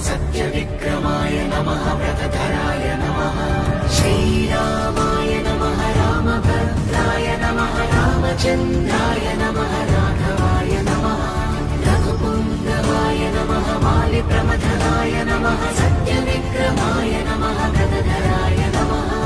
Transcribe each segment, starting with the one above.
सत्यविक्रमाय नमः व्रतधराय नमः श्रीरामाय नमः रामभद्राय नमः रामचन्द्राय नमः राघवाय नमः रघुपुङ्गवाय नमः वालिप्रमथनाय नमः सत्यविक्रमाय नमः व्रतधराय नमः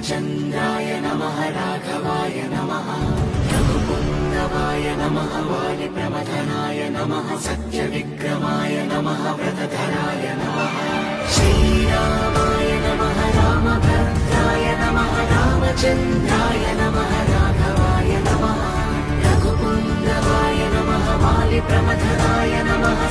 चन्द्राय नमः राघवाय नमः रघुपुङ्गवाय नमः वालिप्रमथनाय नमः सत्यविक्रमाय नमः व्रतधराय नमः श्रीरामाय नमः रामभद्राय नमः रामचन्द्राय नमः राघवाय नमः रघुपुङ्गवाय नमः वालिप्रमथनाय नमः